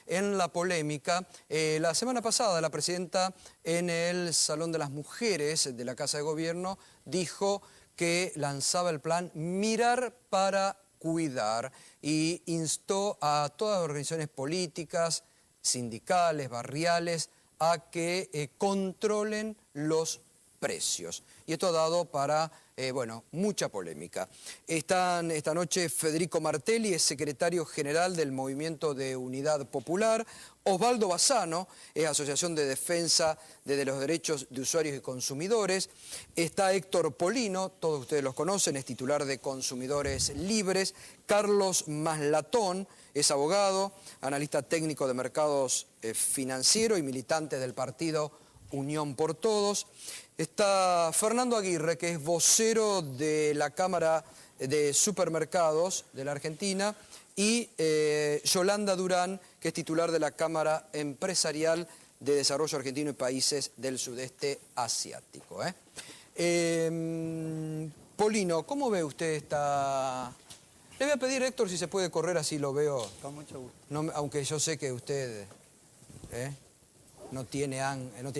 En la polémica, la semana pasada la presidenta en el Salón de las Mujeres de la Casa de Gobierno dijo que lanzaba el plan Mirar para Cuidar y instó a todas las organizaciones políticas, sindicales, barriales, a que controlen los precios. Y esto ha dado para, mucha polémica. Están esta noche Federico Martelli, es secretario general del Movimiento de Unidad Popular, Osvaldo Bassano, es Asociación de Defensa de los Derechos de Usuarios y Consumidores, está Héctor Polino, todos ustedes los conocen, es titular de Consumidores Libres, Carlos Maslatón, es abogado, analista técnico de mercados financieros y militante del partido Unión por Todos. Está Fernando Aguirre, que es vocero de la Cámara de Supermercados de la Argentina, y Yolanda Durán, que es titular de la Cámara Empresarial de Desarrollo Argentino y Países del Sudeste Asiático. Polino, ¿cómo ve usted esta...? Le voy a pedir, Héctor, si se puede correr, así lo veo. Con mucho gusto. No, aunque yo sé que usted no tiene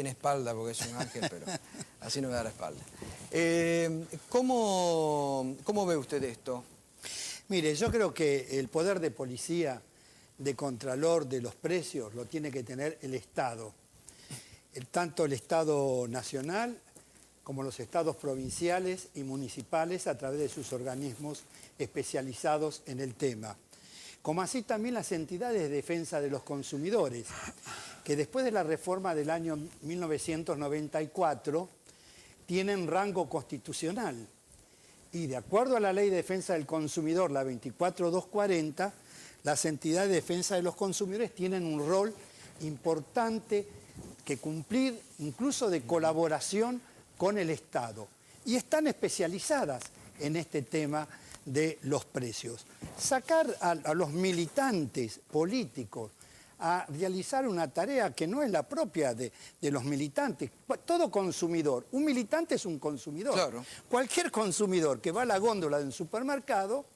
espalda porque es un ángel, pero así no me da la espalda. ¿Cómo ve usted esto? Mire, yo creo que el poder de policía, de contralor de los precios, lo tiene que tener el Estado. Tanto el Estado nacional como los estados provinciales y municipales a través de sus organismos especializados en el tema. Como así también las entidades de defensa de los consumidores, que después de la reforma del año 1994 tienen rango constitucional. Y de acuerdo a la Ley de Defensa del Consumidor, la 24240, las entidades de defensa de los consumidores tienen un rol importante que cumplir, incluso de colaboración con el Estado. Y están especializadas en este tema de los precios. Sacar a los militantes políticos a realizar una tarea que no es la propia de los militantes. Todo consumidor, un militante es un consumidor. Claro. Cualquier consumidor que va a la góndola de un supermercado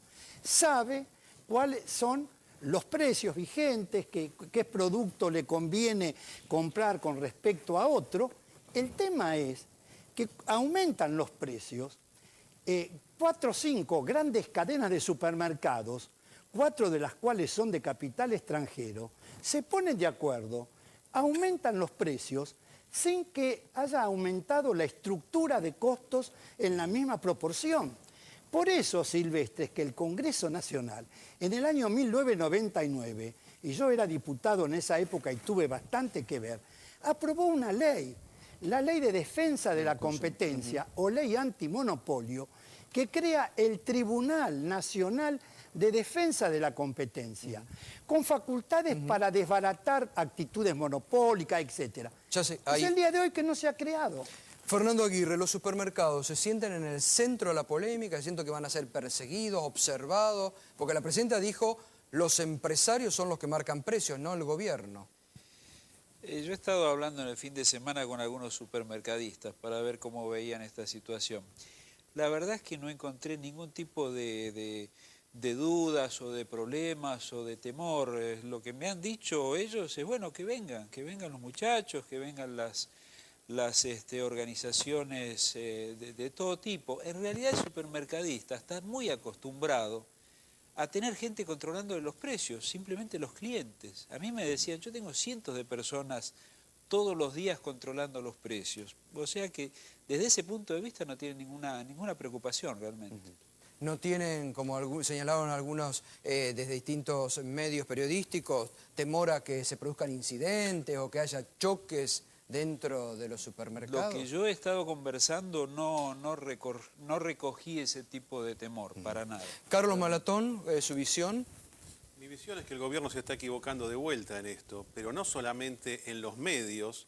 sabe cuáles son los precios vigentes, qué producto le conviene comprar con respecto a otro. El tema es que aumentan los precios. 4 o 5 grandes cadenas de supermercados, 4 de las cuales son de capital extranjero, se ponen de acuerdo, aumentan los precios sin que haya aumentado la estructura de costos en la misma proporción. Por eso, Silvestre, es que el Congreso Nacional, en el año 1999, y yo era diputado en esa época y tuve bastante que ver, aprobó una ley, la Ley de Defensa de la Competencia o Ley Antimonopolio, que crea el Tribunal Nacional de Defensa de la Competencia, con facultades para desbaratar actitudes monopólicas, etc. Ya sé, Es el día de hoy que no se ha creado. Fernando Aguirre, los supermercados se sienten en el centro de la polémica, siento que van a ser perseguidos, observados, porque la presidenta dijo, los empresarios son los que marcan precios, no el gobierno. Yo he estado hablando en el fin de semana con algunos supermercadistas para ver cómo veían esta situación. La verdad es que no encontré ningún tipo de dudas o de problemas o de temor. Lo que me han dicho ellos es, bueno, que vengan los muchachos, que vengan las organizaciones de todo tipo. En realidad el supermercadista está muy acostumbrado a tener gente controlando los precios, simplemente los clientes. A mí me decían, yo tengo cientos de personas todos los días controlando los precios. O sea que desde ese punto de vista no tienen ninguna preocupación realmente. No tienen, como señalaron algunos desde distintos medios periodísticos, temor a que se produzcan incidentes o que haya choques dentro de los supermercados. Lo que yo he estado conversando no recogí ese tipo de temor, para nada. Carlos Maslatón, su visión. Mi visión es que el gobierno se está equivocando de vuelta en esto, pero no solamente en los medios,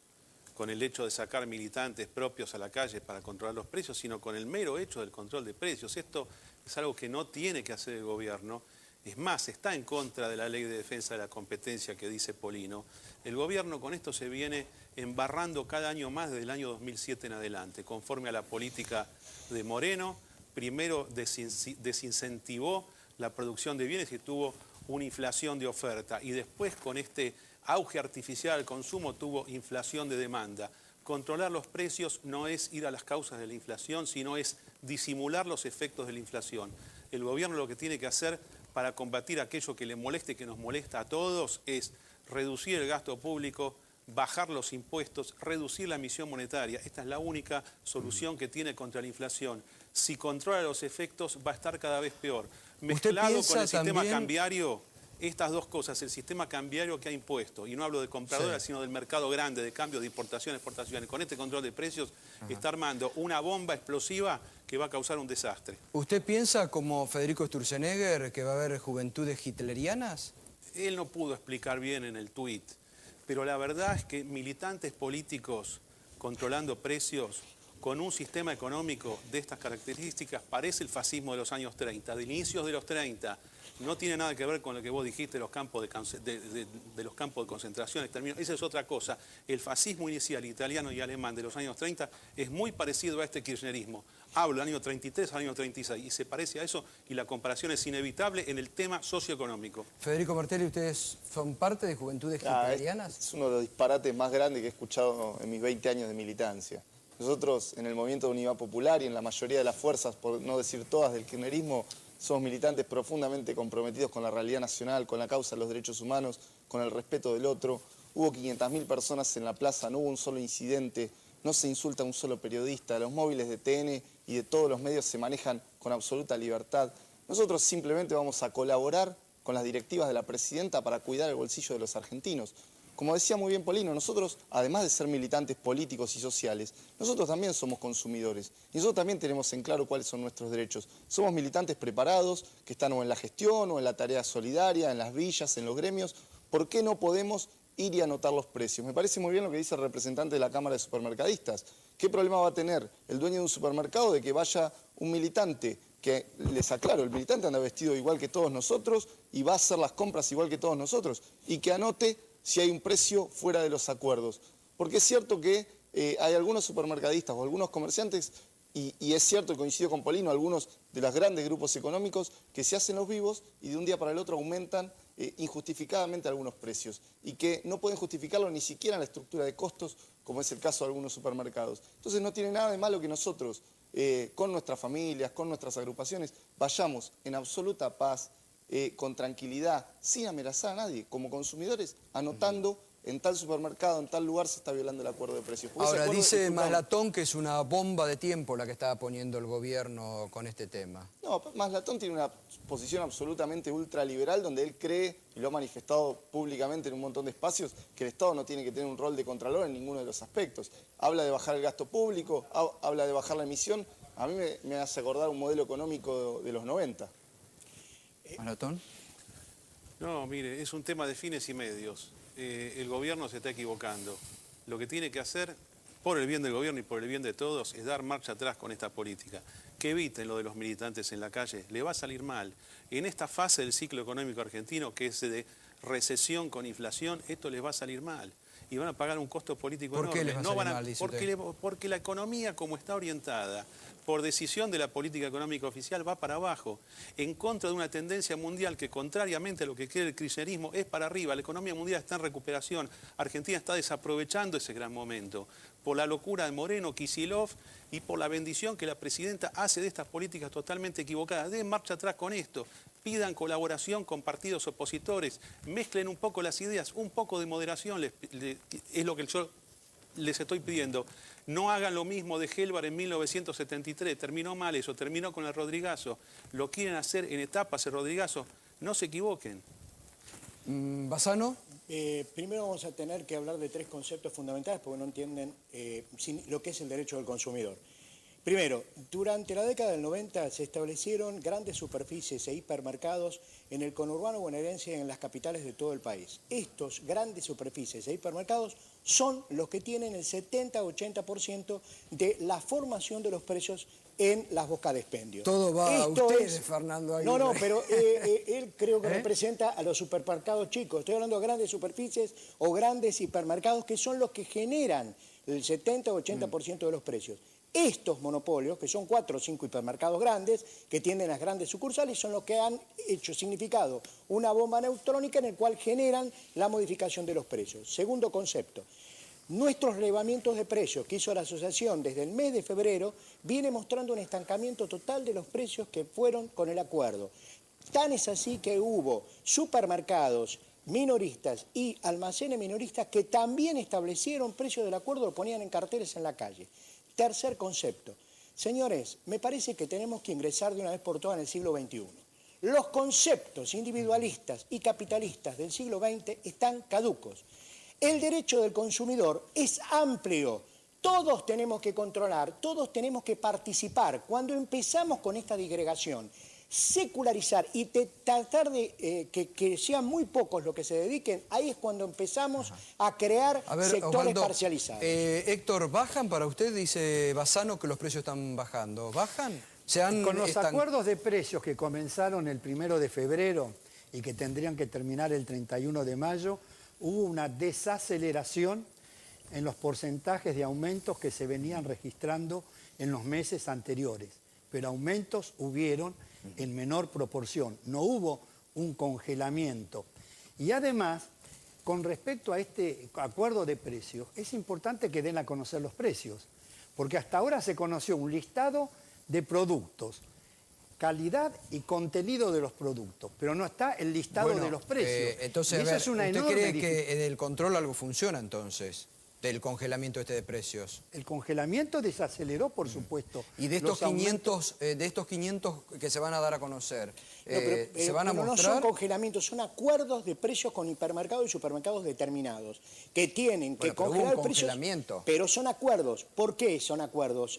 con el hecho de sacar militantes propios a la calle para controlar los precios, sino con el mero hecho del control de precios. Esto es algo que no tiene que hacer el gobierno. Es más, está en contra de la Ley de Defensa de la Competencia que dice Polino. El gobierno con esto se viene embarrando cada año más desde el año 2007 en adelante, conforme a la política de Moreno. Primero desincentivó la producción de bienes y tuvo una inflación de oferta y después con este auge artificial al consumo tuvo inflación de demanda. Controlar los precios no es ir a las causas de la inflación, sino es disimular los efectos de la inflación. El gobierno lo que tiene que hacer para combatir aquello que le moleste, que nos molesta a todos, es reducir el gasto público, bajar los impuestos, reducir la emisión monetaria. Esta es la única solución que tiene contra la inflación. Si controla los efectos, va a estar cada vez peor. Mezclado con el sistema cambiario, estas dos cosas, el sistema cambiario que ha impuesto, y no hablo de compradoras, sino del mercado grande, de cambio de importación, exportaciones, con este control de precios, está armando una bomba explosiva que va a causar un desastre. ¿Usted piensa, como Federico Sturzenegger, que va a haber juventudes hitlerianas? Él no pudo explicar bien en el tuit, pero la verdad es que militantes políticos controlando precios con un sistema económico de estas características parece el fascismo de los años 30, de inicios de los 30. No tiene nada que ver con lo que vos dijiste, los campos de los campos de concentración, esa es otra cosa. El fascismo inicial italiano y alemán de los años 30 es muy parecido a este kirchnerismo. Hablo del año 33 al año 36 y se parece a eso y la comparación es inevitable en el tema socioeconómico. Federico Martelli, ¿ustedes son parte de juventudes hitlerianas? Es uno de los disparates más grandes que he escuchado en mis 20 años de militancia. Nosotros en el Movimiento de Unidad Popular y en la mayoría de las fuerzas, por no decir todas, del kirchnerismo, somos militantes profundamente comprometidos con la realidad nacional, con la causa de los derechos humanos, con el respeto del otro. Hubo 500.000 personas en la plaza, no hubo un solo incidente, no se insulta a un solo periodista, los móviles de TN y de todos los medios se manejan con absoluta libertad. Nosotros simplemente vamos a colaborar con las directivas de la presidenta para cuidar el bolsillo de los argentinos. Como decía muy bien Polino, nosotros, además de ser militantes políticos y sociales, nosotros también somos consumidores. Y nosotros también tenemos en claro cuáles son nuestros derechos. Somos militantes preparados, que están o en la gestión, o en la tarea solidaria, en las villas, en los gremios. ¿Por qué no podemos ir y anotar los precios? Me parece muy bien lo que dice el representante de la Cámara de Supermercadistas. ¿Qué problema va a tener el dueño de un supermercado de que vaya un militante? Que les aclaro, el militante anda vestido igual que todos nosotros y va a hacer las compras igual que todos nosotros. Y que anote si hay un precio fuera de los acuerdos. Porque es cierto que hay algunos supermercadistas o algunos comerciantes, y es cierto, y coincido con Polino, algunos de los grandes grupos económicos que se hacen los vivos y de un día para el otro aumentan injustificadamente algunos precios y que no pueden justificarlo ni siquiera en la estructura de costos, como es el caso de algunos supermercados. Entonces no tiene nada de malo que nosotros, con nuestras familias, con nuestras agrupaciones, vayamos en absoluta paz, con tranquilidad, sin amenazar a nadie, como consumidores, anotando en tal supermercado, en tal lugar se está violando el acuerdo de precios. Ahora, dice Maslatón que es una bomba de tiempo la que está poniendo el gobierno con este tema. No, Maslatón tiene una posición absolutamente ultraliberal donde él cree, y lo ha manifestado públicamente en un montón de espacios, que el Estado no tiene que tener un rol de contralor en ninguno de los aspectos. Habla de bajar el gasto público, habla de bajar la emisión. A mí me hace acordar un modelo económico de los 90. ¿Maslatón? No, mire, es un tema de fines y medios. El gobierno se está equivocando. Lo que tiene que hacer, por el bien del gobierno y por el bien de todos, es dar marcha atrás con esta política. Que eviten lo de los militantes en la calle. Le va a salir mal. En esta fase del ciclo económico argentino, que es de recesión con inflación, esto les va a salir mal. Y van a pagar un costo político enorme. ¿Por qué les va a salir mal, dice usted? Porque la economía, como está orientada, por decisión de la política económica oficial, va para abajo, en contra de una tendencia mundial que, contrariamente a lo que quiere el kirchnerismo, es para arriba. La economía mundial está en recuperación. Argentina está desaprovechando ese gran momento por la locura de Moreno, Kicillof y por la bendición que la presidenta hace de estas políticas totalmente equivocadas. Den marcha atrás con esto. Pidan colaboración con partidos opositores, mezclen un poco las ideas, un poco de moderación es lo que yo les estoy pidiendo. No hagan lo mismo de Gelbar en 1973, terminó mal eso, terminó con el Rodrigazo. Lo quieren hacer en etapas el Rodrigazo, no se equivoquen. ¿Bassano? Primero vamos a tener que hablar de tres conceptos fundamentales porque no entienden lo que es el derecho del consumidor. Primero, durante la década del 90 se establecieron grandes superficies e hipermercados en el conurbano bonaerense y en las capitales de todo el país. Estos grandes superficies e hipermercados son los que tienen el 70-80% de la formación de los precios en las bocas de expendio. Todo va a ustedes, Fernando Aguirre. No, pero él creo que representa a los supermercados chicos. Estoy hablando de grandes superficies o grandes hipermercados que son los que generan el 70-80% de los precios. Estos monopolios, que son 4 o 5 hipermercados grandes, que tienen las grandes sucursales, son los que han hecho significado una bomba neutrónica en el cual generan la modificación de los precios. Segundo concepto, nuestros relevamientos de precios que hizo la asociación desde el mes de febrero viene mostrando un estancamiento total de los precios que fueron con el acuerdo. Tan es así que hubo supermercados minoristas y almacenes minoristas que también establecieron precios del acuerdo, lo ponían en carteles en la calle. Tercer concepto. Señores, me parece que tenemos que ingresar de una vez por todas en el siglo XXI. Los conceptos individualistas y capitalistas del siglo XX están caducos. El derecho del consumidor es amplio. Todos tenemos que controlar, todos tenemos que participar. Cuando empezamos con esta disgregación, secularizar y tratar de que sean muy pocos los que se dediquen, ahí es cuando empezamos a crear sectores Osvaldo, parcializados. Héctor, ¿bajan para usted? Dice Bassano que los precios están bajando. ¿Bajan? Con los acuerdos de precios que comenzaron el 1 de febrero y que tendrían que terminar el 31 de mayo, hubo una desaceleración en los porcentajes de aumentos que se venían registrando en los meses anteriores. Pero aumentos hubieron en menor proporción, no hubo un congelamiento. Y además, con respecto a este acuerdo de precios, es importante que den a conocer los precios, porque hasta ahora se conoció un listado de productos, calidad y contenido de los productos, pero no está el listado de los precios. Entonces, y eso es una ¿usted enorme cree que del control algo funciona entonces? Del congelamiento de precios. El congelamiento desaceleró, por supuesto. Y de estos 500, que se van a dar a conocer, ¿se van a mostrar? No son congelamientos, son acuerdos de precios con hipermercados y supermercados determinados, que tienen que congelar precios. Pero son acuerdos. ¿Por qué son acuerdos?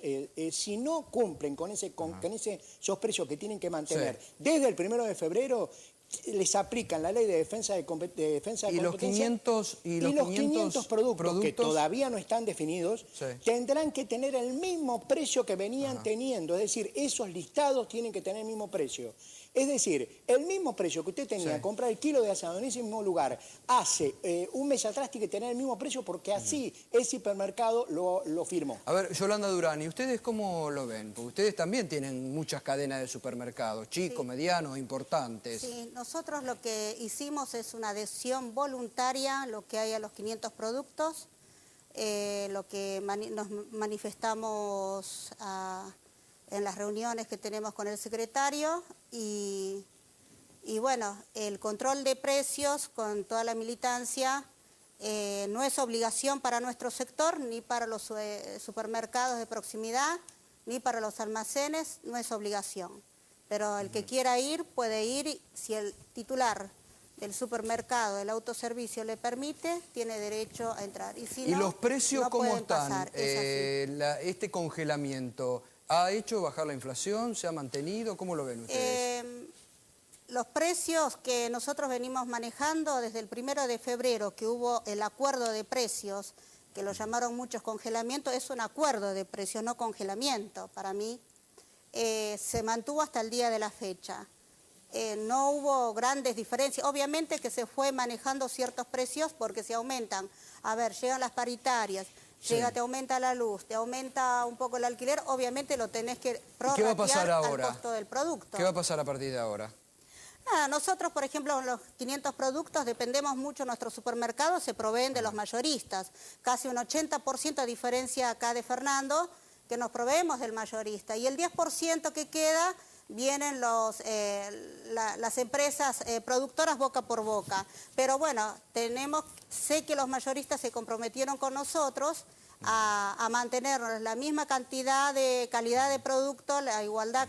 Si no cumplen con esos precios que tienen que mantener desde el 1 de febrero, les aplican la ley de defensa de competencia y los 500 productos que todavía no están definidos tendrán que tener el mismo precio que venían teniendo, es decir, esos listados tienen que tener el mismo precio. Es decir, el mismo precio que usted tenía que comprar el kilo de asado en ese mismo lugar hace un mes atrás tiene que tener el mismo precio porque así ese hipermercado lo firmó. A ver, Yolanda Durán, ¿y ustedes cómo lo ven? Porque ustedes también tienen muchas cadenas de supermercados, chicos, medianos, importantes. Sí, nosotros lo que hicimos es una adhesión voluntaria, lo que hay a los 500 productos, lo que nos manifestamos en las reuniones que tenemos con el secretario y bueno, el control de precios con toda la militancia no es obligación para nuestro sector, ni para los supermercados de proximidad, ni para los almacenes, no es obligación. Pero el que quiera ir, puede ir, si el titular del supermercado, del autoservicio le permite, tiene derecho a entrar. Y si ¿Y no, los precios no cómo pueden están? pasar, Este congelamiento, ¿ha hecho bajar la inflación? ¿Se ha mantenido? ¿Cómo lo ven ustedes? Los precios que nosotros venimos manejando desde el 1 de febrero, que hubo el acuerdo de precios, que lo llamaron muchos congelamiento, es un acuerdo de precios, no congelamiento para mí. Se mantuvo hasta el día de la fecha. No hubo grandes diferencias. Obviamente que se fue manejando ciertos precios porque se aumentan. A ver, llegan las paritarias, te aumenta la luz, te aumenta un poco el alquiler, obviamente lo tenés que prorratear al costo del producto. ¿Qué va a pasar a partir de ahora? Nada, nosotros, por ejemplo, los 500 productos dependemos mucho, nuestros supermercados se proveen de los mayoristas. Casi un 80% de diferencia acá de Fernando, que nos proveemos del mayorista. Y el 10% que queda vienen las empresas productoras boca por boca. Pero bueno, sé que los mayoristas se comprometieron con nosotros a mantenernos la misma cantidad de calidad de producto, la igualdad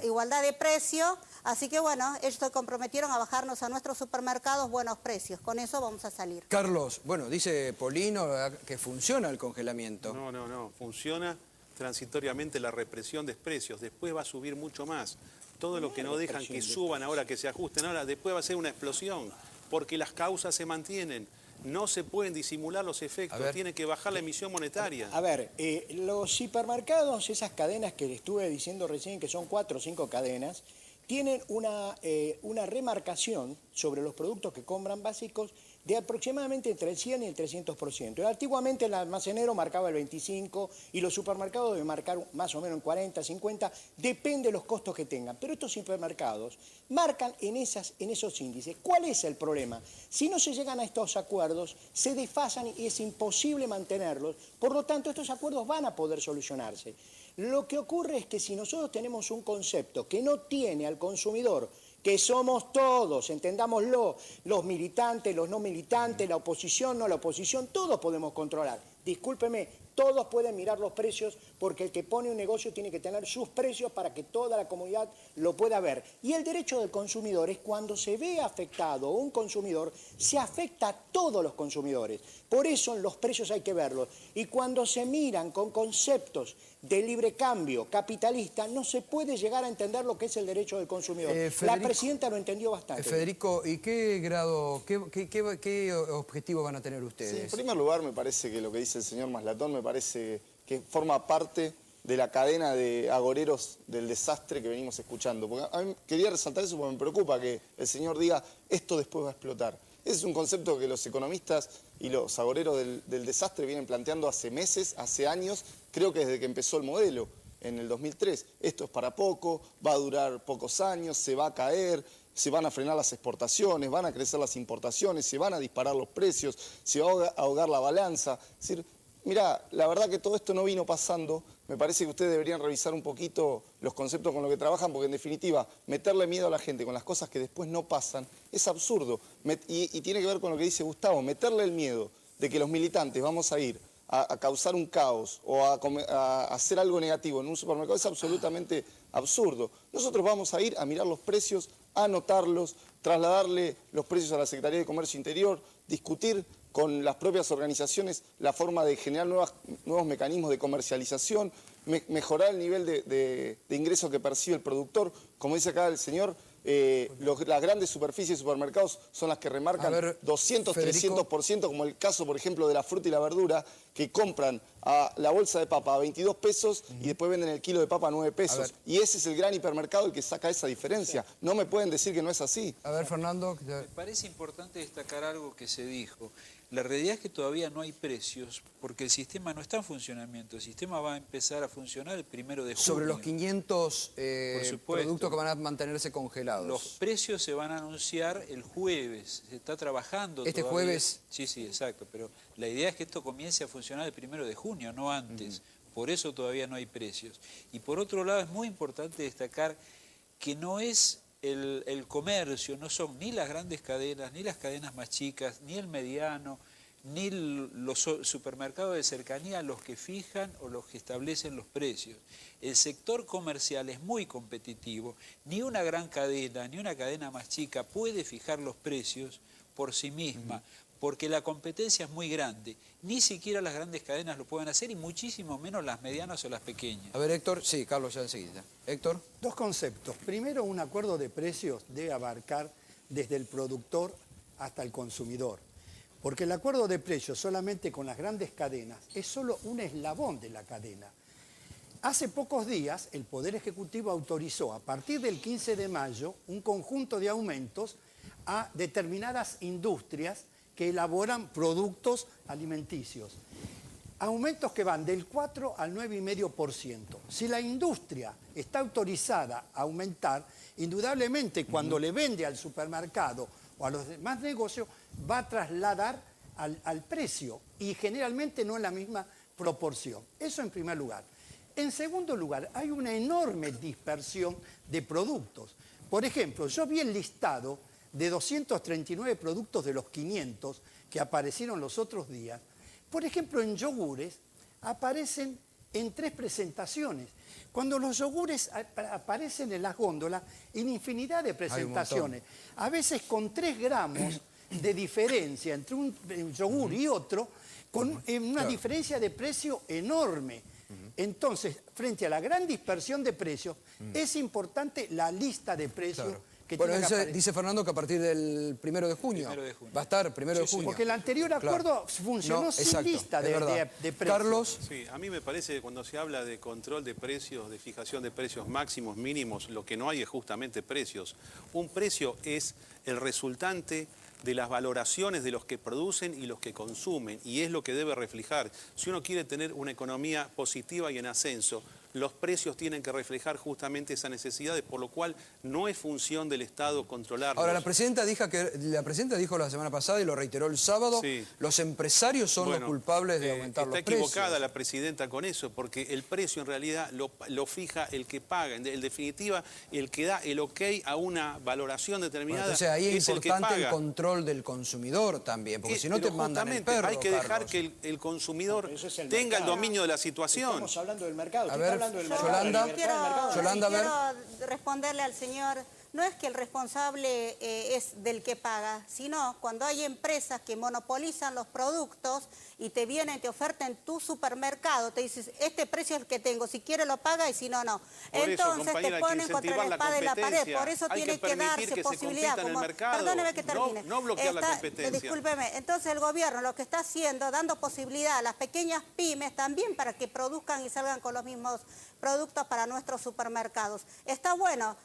igualdad de precio. Así que bueno, ellos se comprometieron a bajarnos a nuestros supermercados buenos precios. Con eso vamos a salir. Carlos, bueno, dice Polino que funciona el congelamiento. No. Funciona transitoriamente la represión de precios. Después va a subir mucho más. Todo lo que no dejan que suban ahora, que se ajusten ahora, después va a ser una explosión. Porque las causas se mantienen. No se pueden disimular los efectos, tiene que bajar la emisión monetaria. A ver, los hipermercados, esas cadenas que le estuve diciendo recién, que son 4 o 5 cadenas, tienen una remarcación sobre los productos que compran básicos de aproximadamente entre el 100 y el 300%. Antiguamente el almacenero marcaba el 25% y los supermercados deben marcar más o menos en 40, 50, depende de los costos que tengan. Pero estos supermercados marcan en esos índices. ¿Cuál es el problema? Si no se llegan a estos acuerdos, se desfasan y es imposible mantenerlos. Por lo tanto, estos acuerdos van a poder solucionarse. Lo que ocurre es que si nosotros tenemos un concepto que no tiene al consumidor, que somos todos, entendámoslo, los militantes, los no militantes, la oposición, no la oposición, todos podemos controlar. Discúlpeme, todos pueden mirar los precios porque el que pone un negocio tiene que tener sus precios para que toda la comunidad lo pueda ver. Y el derecho del consumidor es cuando se ve afectado un consumidor, se afecta a todos los consumidores. Por eso en los precios hay que verlos. Y cuando se miran con conceptos de libre cambio capitalista, no se puede llegar a entender lo que es el derecho del consumidor. La presidenta lo entendió bastante. Federico, ¿y qué grado, qué objetivo van a tener ustedes? Sí, en primer lugar, me parece que lo que dice el señor Maslatón me parece que forma parte de la cadena de agoreros del desastre que venimos escuchando. Porque a mí quería resaltar eso porque me preocupa que el señor diga esto después va a explotar. Ese es un concepto que los economistas y los agoreros del desastre vienen planteando hace meses, hace años, creo que desde que empezó el modelo, en el 2003. Esto es para poco, va a durar pocos años, se va a caer, se van a frenar las exportaciones, van a crecer las importaciones, se van a disparar los precios, se va a ahogar la balanza. Es decir, mirá, la verdad que todo esto no vino pasando. Me parece que ustedes deberían revisar un poquito los conceptos con los que trabajan, porque en definitiva, meterle miedo a la gente con las cosas que después no pasan es absurdo. Y tiene que ver con lo que dice Gustavo, meterle el miedo de que los militantes vamos a ir a causar un caos o a hacer algo negativo en un supermercado es absolutamente absurdo. Nosotros vamos a ir a mirar los precios, a anotarlos, trasladarle los precios a la Secretaría de Comercio Interior, discutir con las propias organizaciones la forma de generar nuevos mecanismos de comercialización, mejorar el nivel de ingreso que percibe el productor. Como dice acá el señor, las grandes superficies de supermercados son las que remarcan 200, Federico, 300%, como el caso, por ejemplo, de la fruta y la verdura, que compran a la bolsa de papa a 22 pesos y después venden el kilo de papa a 9 pesos. Y ese es el gran hipermercado el que saca esa diferencia. No me pueden decir que no es así. A ver, Fernando. Me parece importante destacar algo que se dijo. La realidad es que todavía no hay precios porque el sistema no está en funcionamiento. El sistema va a empezar a funcionar el 1 de junio. Sobre los 500 productos que van a mantenerse congelados. Los precios se van a anunciar el jueves. Se está trabajando ¿Este todavía. Jueves? Sí, sí, exacto. Pero la idea es que esto comience a funcionar el 1 de junio, no antes. Por eso todavía no hay precios. Y por otro lado es muy importante destacar que no es el comercio, no son ni las grandes cadenas, ni las cadenas más chicas, ni el mediano, ni los supermercados de cercanía los que fijan o los que establecen los precios. El sector comercial es muy competitivo, ni una gran cadena, ni una cadena más chica puede fijar los precios por sí misma, porque la competencia es muy grande. Ni siquiera las grandes cadenas lo pueden hacer y muchísimo menos las medianas o las pequeñas. A ver, Héctor. Sí, Carlos, ya enseguida. Héctor. Dos conceptos. Primero, un acuerdo de precios debe abarcar desde el productor hasta el consumidor. Porque el acuerdo de precios solamente con las grandes cadenas es solo un eslabón de la cadena. Hace pocos días el Poder Ejecutivo autorizó a partir del 15 de mayo un conjunto de aumentos a determinadas industrias que elaboran productos alimenticios. Aumentos que van del 4 al 9,5%. Si la industria está autorizada a aumentar, indudablemente cuando le vende al supermercado o a los demás negocios, va a trasladar al precio y generalmente no en la misma proporción. Eso en primer lugar. En segundo lugar, hay una enorme dispersión de productos. Por ejemplo, yo vi el listado de 239 productos de los 500 que aparecieron los otros días. Por ejemplo, en yogures aparecen en 3 presentaciones. Cuando los yogures aparecen en las góndolas, en infinidad de presentaciones, a veces con 3 gramos de diferencia entre un yogur y otro, con una diferencia de precio enorme. Entonces, frente a la gran dispersión de precios, es importante la lista de precios. Bueno, dice Fernando que a partir del 1 de junio. Va a estar 1 de junio. Porque el anterior acuerdo funcionó sin lista de precios. Carlos. Sí, a mí me parece que cuando se habla de control de precios, de fijación de precios máximos, mínimos, lo que no hay es justamente precios. Un precio es el resultante de las valoraciones de los que producen y los que consumen, y es lo que debe reflejar. Si uno quiere tener una economía positiva y en ascenso, los precios tienen que reflejar justamente esas necesidades, por lo cual no es función del Estado controlarlos. Ahora, la presidenta dijo la semana pasada, y lo reiteró el sábado, Sí. los empresarios son los culpables de aumentar los precios. Está equivocada la presidenta con eso, porque el precio en realidad lo fija el que paga. En definitiva, el que da el ok a una valoración determinada, Bueno, entonces ahí es el que importante el paga. control del consumidor también, porque si no te Pero mandan el justamente perro, hay que dejar Carlos. que el consumidor Pero eso es el tenga el mercado. dominio de la situación. Estamos hablando del mercado. A ¿Usted ver, está hablando del mercado? Yolanda. ¿La libertad del mercado? Yolanda, a ver. Quiero responderle al señor, no es que el responsable es del que paga, sino cuando hay empresas que monopolizan los productos y te vienen, te ofertan tu supermercado, te dices, este precio es el que tengo, si quiere lo paga y si no, no. Por eso, Entonces compañera, hay te que ponen contra incentivar la la espada y la pared, competencia. por eso Hay tiene que que permitir darse que se posibilidad. compita en el mercado, Perdóneme que termine. no bloquear la competencia. Discúlpeme, entonces el gobierno lo que está haciendo, dando posibilidad a las pequeñas pymes también para que produzcan y salgan con los mismos productos para nuestros supermercados. Está bueno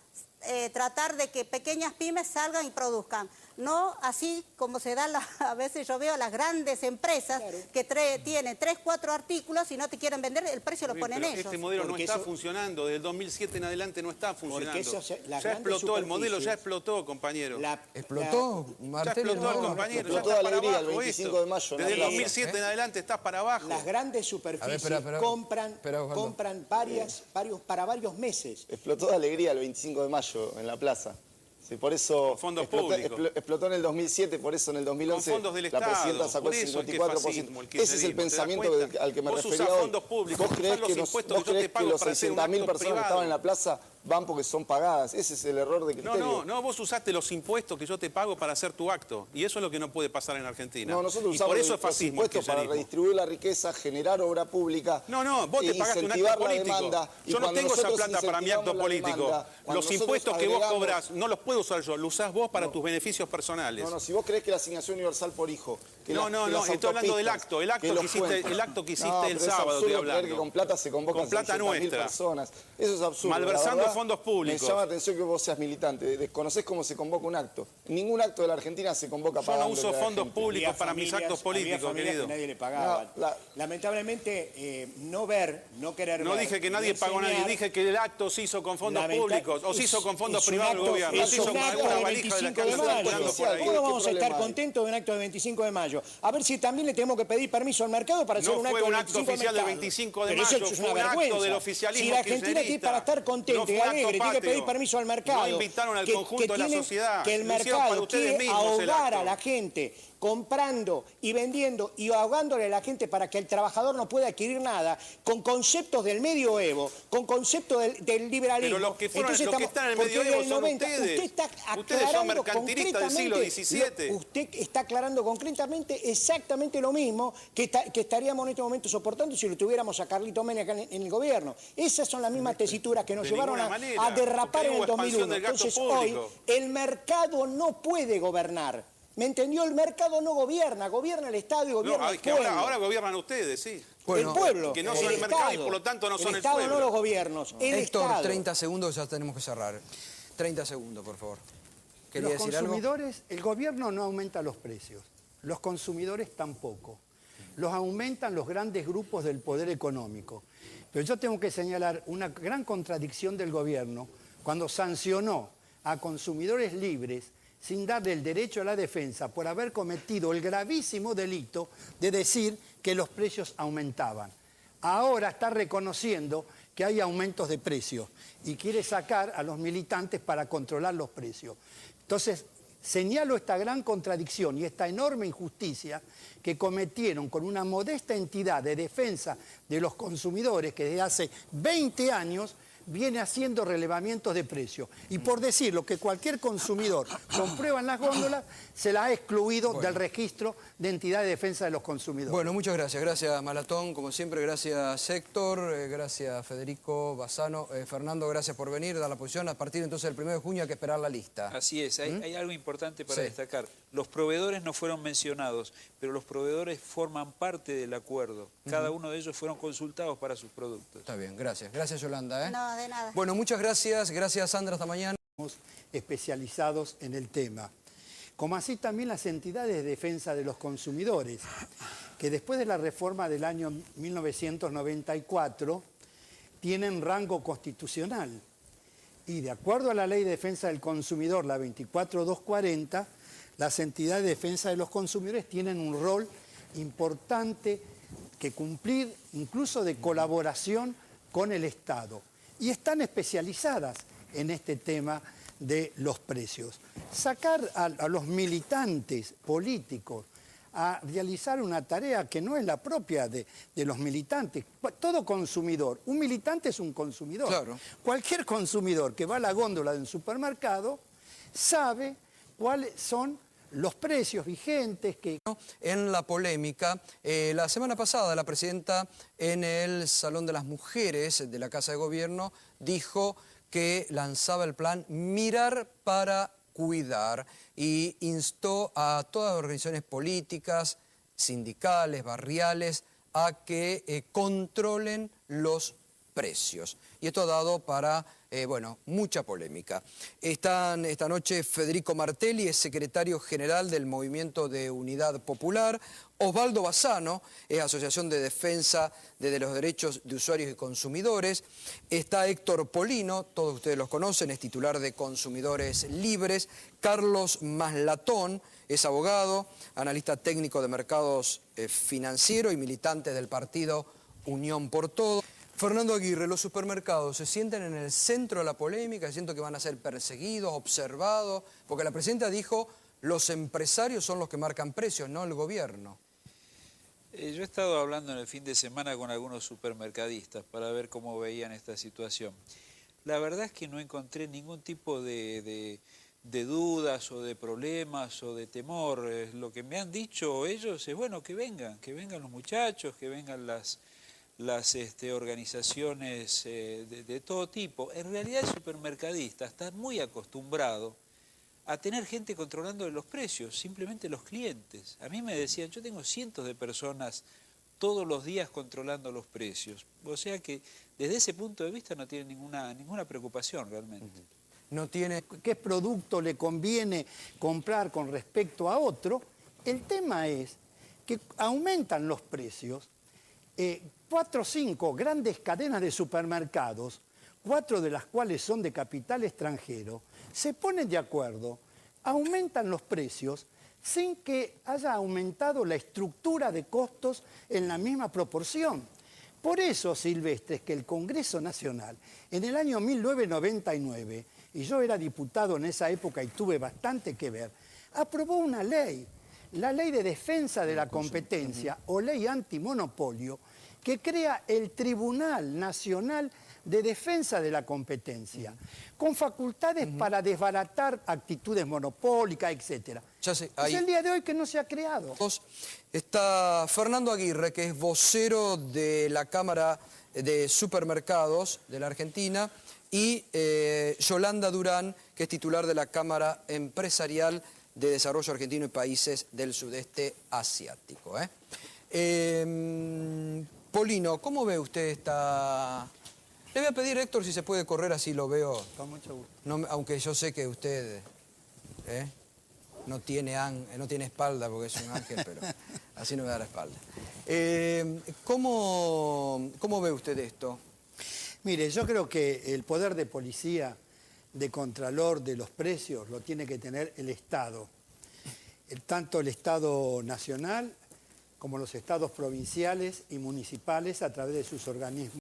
tratar de que pequeñas pymes salgan y produzcan. No así como se da, a veces yo veo las grandes empresas que tienen 3, 4 artículos y no te quieren vender, el precio lo ponen Pero ellos. este modelo Porque no está eso- funcionando, desde el 2007 en adelante no está funcionando. las Ya grandes explotó el modelo, superficies- ya explotó, compañero. ¿Explotó? Ya Martel, explotó el no. compañero, explotó ya está de para alegría el abajo 25 esto. de mayo, Desde el ¿no? 2007 en adelante estás para abajo. Las grandes superficies espera, compran Osvaldo. para varios meses. Explotó de alegría el 25 de mayo en la plaza. Sí, por eso Con fondos explotó, públicos. explotó en el 2007, por eso en el 2011 Con fondos del la Estado, presidenta sacó por el eso es que 54%. fascismo, el Ese es el kirchnerismo, ¿te das pensamiento cuenta? al que me Vos refería usás hoy. fondos públicos, ¿Vos usás creés los que, impuestos vos que yo te creés que pago los para hacer un 60.000 acto personas que privado? estaban en la plaza van porque son pagadas? Ese es el error de criterio. No, vos usaste los impuestos que yo te pago para hacer tu acto. Y eso es lo que no puede pasar en Argentina. No, nosotros y usamos por eso es los fascismo el impuestos para kirchnerismo. redistribuir la riqueza, generar obra pública. No, vos te pagaste un acto incentivar la político. demanda. Y Yo no cuando tengo esa nosotros plata para mi acto incentivamos la político. demanda, cuando Los nosotros impuestos que vos agregamos- cobrás no los puedo usar yo, los usás vos para tus beneficios personales. No, si vos creés que la asignación universal por hijo... que No, estoy hablando del autopistas, acto, el acto que hiciste No, el pero es sábado, estoy absurdo creer hablando. que con plata se convocan Con plata 600.000 nuestra. personas. Eso es absurdo. Malversando La verdad, fondos públicos. Me llama la atención que vos seas militante. Desconocés cómo se convoca un acto. Ningún acto de la Argentina se convoca Yo no pagando uso a la fondos gente. públicos Había para mis familias- actos políticos, había familias querido. que nadie le pagaba. No, Lamentablemente, no querer No ver, dije que ni nadie pagó a nadie, enseñar, dije que el acto se hizo con fondos públicos, o se hizo con fondos es un privados del acto- gobierno, o es se hizo un con acto alguna del valija de la 25 que de andan mayo. circulando por ahí. ¿Cómo no vamos a problema estar hay? contentos de un acto del 25 de mayo? A ver si también le tenemos que pedir permiso al mercado para hacer No un acto fue un del acto 25 oficial del mercado. 25 de Pero mayo, eso es fue una un acto vergüenza. del oficialismo Si la Argentina tiene kirchnerista. para estar contenta No fue y un acto alegre, tiene que patrio. pedir permiso al mercado. No invitaron al que- conjunto que de la tiene- sociedad. Que el Lo hicieron para mercado ustedes quiere mismos el ahogar acto. a la gente comprando y vendiendo y ahogándole a la gente para que el trabajador no pueda adquirir nada, con conceptos del medioevo, con conceptos del liberalismo. Pero los que fueron, Entonces los que están en el porque medioevo del son 90, ustedes. Usted está Ustedes son aclarando mercantilistas del siglo concretamente XVII. usted está aclarando concretamente exactamente lo mismo que estaríamos en este momento soportando si lo tuviéramos a Carlito Menem acá en el gobierno. Esas son las mismas tesituras que nos De llevaron ninguna manera, a derrapar porque en el hubo expansión 2001. del gasto Entonces hoy público. el mercado no puede gobernar. ¿Me entendió? El mercado no gobierna, gobierna el Estado y No, gobierna el que pueblo. ahora gobiernan ustedes, sí. Bueno, el pueblo, que no son el Estado. mercado y por lo tanto no son el Estado, pueblo. no los gobiernos, el Héctor, Estado. 30 segundos, ya tenemos que cerrar. 30 segundos, por favor. ¿Quería Los decir algo? consumidores, el gobierno no aumenta los precios, los consumidores tampoco. Los aumentan los grandes grupos del poder económico. Pero yo tengo que señalar una gran contradicción del gobierno cuando sancionó a consumidores libres sin darle el derecho a la defensa por haber cometido el gravísimo delito de decir que los precios aumentaban. Ahora está reconociendo que hay aumentos de precios y quiere sacar a los militantes para controlar los precios. Entonces, señalo esta gran contradicción y esta enorme injusticia que cometieron con una modesta entidad de defensa de los consumidores que desde hace 20 años viene haciendo relevamientos de precios. Y por decirlo que cualquier consumidor comprueba en las góndolas, se la ha excluido del registro de entidad de defensa de los consumidores. Bueno, muchas gracias. Gracias, Malatón, como siempre. Gracias, Héctor. Gracias, Federico Bassano. Fernando, gracias por venir, dar la posición. A partir entonces del 1 de junio hay que esperar la lista. Así es, hay algo importante para Sí. destacar. Los proveedores no fueron mencionados, pero los proveedores forman parte del acuerdo. Cada uno de ellos fueron consultados para sus productos. Está bien, gracias. Gracias, Yolanda. No, de nada. Bueno, muchas gracias. Gracias, Sandra. Hasta mañana. Especializados en el tema. como así también las entidades de defensa de los consumidores, que después de la reforma del año 1994 tienen rango constitucional. Y de acuerdo a la Ley de Defensa del Consumidor, la 24240, las entidades de defensa de los consumidores tienen un rol importante que cumplir, incluso de colaboración con el Estado. Y están especializadas en este tema de los precios. Sacar a los militantes políticos a realizar una tarea que no es la propia de los militantes. Todo consumidor, un militante es un consumidor. Claro. Cualquier consumidor que va a la góndola de un supermercado sabe cuáles son los precios vigentes que... En la polémica, la semana pasada la presidenta en el Salón de las Mujeres de la Casa de Gobierno dijo que lanzaba el plan Mirar para Cuidar y instó a todas las organizaciones políticas, sindicales, barriales, a que controlen los precios. Y esto ha dado para, mucha polémica. Están esta noche Federico Martelli, es secretario general del Movimiento de Unidad Popular, Osvaldo Bassano, es Asociación de Defensa de los Derechos de Usuarios y Consumidores, está Héctor Polino, todos ustedes los conocen, es titular de Consumidores Libres, Carlos Maslatón, es abogado, analista técnico de mercados financieros y militante del partido Unión por Todo. Fernando Aguirre, los supermercados se sienten en el centro de la polémica, siento que van a ser perseguidos, observados, porque la presidenta dijo, los empresarios son los que marcan precios, no el gobierno. Yo he estado hablando en el fin de semana con algunos supermercadistas para ver cómo veían esta situación. La verdad es que no encontré ningún tipo de dudas o de problemas o de temor. Lo que me han dicho ellos es, bueno, que vengan los muchachos, que vengan las organizaciones de todo tipo. En realidad el supermercadista está muy acostumbrado a tener gente controlando los precios, simplemente los clientes. A mí me decían, yo tengo cientos de personas todos los días controlando los precios. O sea que desde ese punto de vista no tiene ninguna preocupación realmente. No tiene qué producto le conviene comprar con respecto a otro. El tema es que aumentan los precios. 4 o 5 grandes cadenas de supermercados, 4 de las cuales son de capital extranjero, se ponen de acuerdo, aumentan los precios sin que haya aumentado la estructura de costos en la misma proporción. Por eso, Silvestre, es que el Congreso Nacional, en el año 1999, y yo era diputado en esa época y tuve bastante que ver, aprobó una ley, la Ley de Defensa de la Competencia o Ley Antimonopolio, que crea el Tribunal Nacional de Defensa de la Competencia, con facultades para desbaratar actitudes monopólicas, etc. Ya sé, es el día de hoy que no se ha creado. Está Fernando Aguirre, que es vocero de la Cámara de Supermercados de la Argentina, y Yolanda Durán, que es titular de la Cámara Empresarial de Desarrollo Argentino y Países del Sudeste Asiático. Polino, ¿cómo ve usted esta...? Le voy a pedir, Héctor, si se puede correr, así lo veo. Con mucho gusto. No, aunque yo sé que usted no tiene espalda porque es un ángel, pero así no me da la espalda. ¿Cómo ve usted esto? Mire, yo creo que el poder de policía, de contralor de los precios, lo tiene que tener el Estado. Tanto el Estado nacional como los estados provinciales y municipales a través de sus organismos.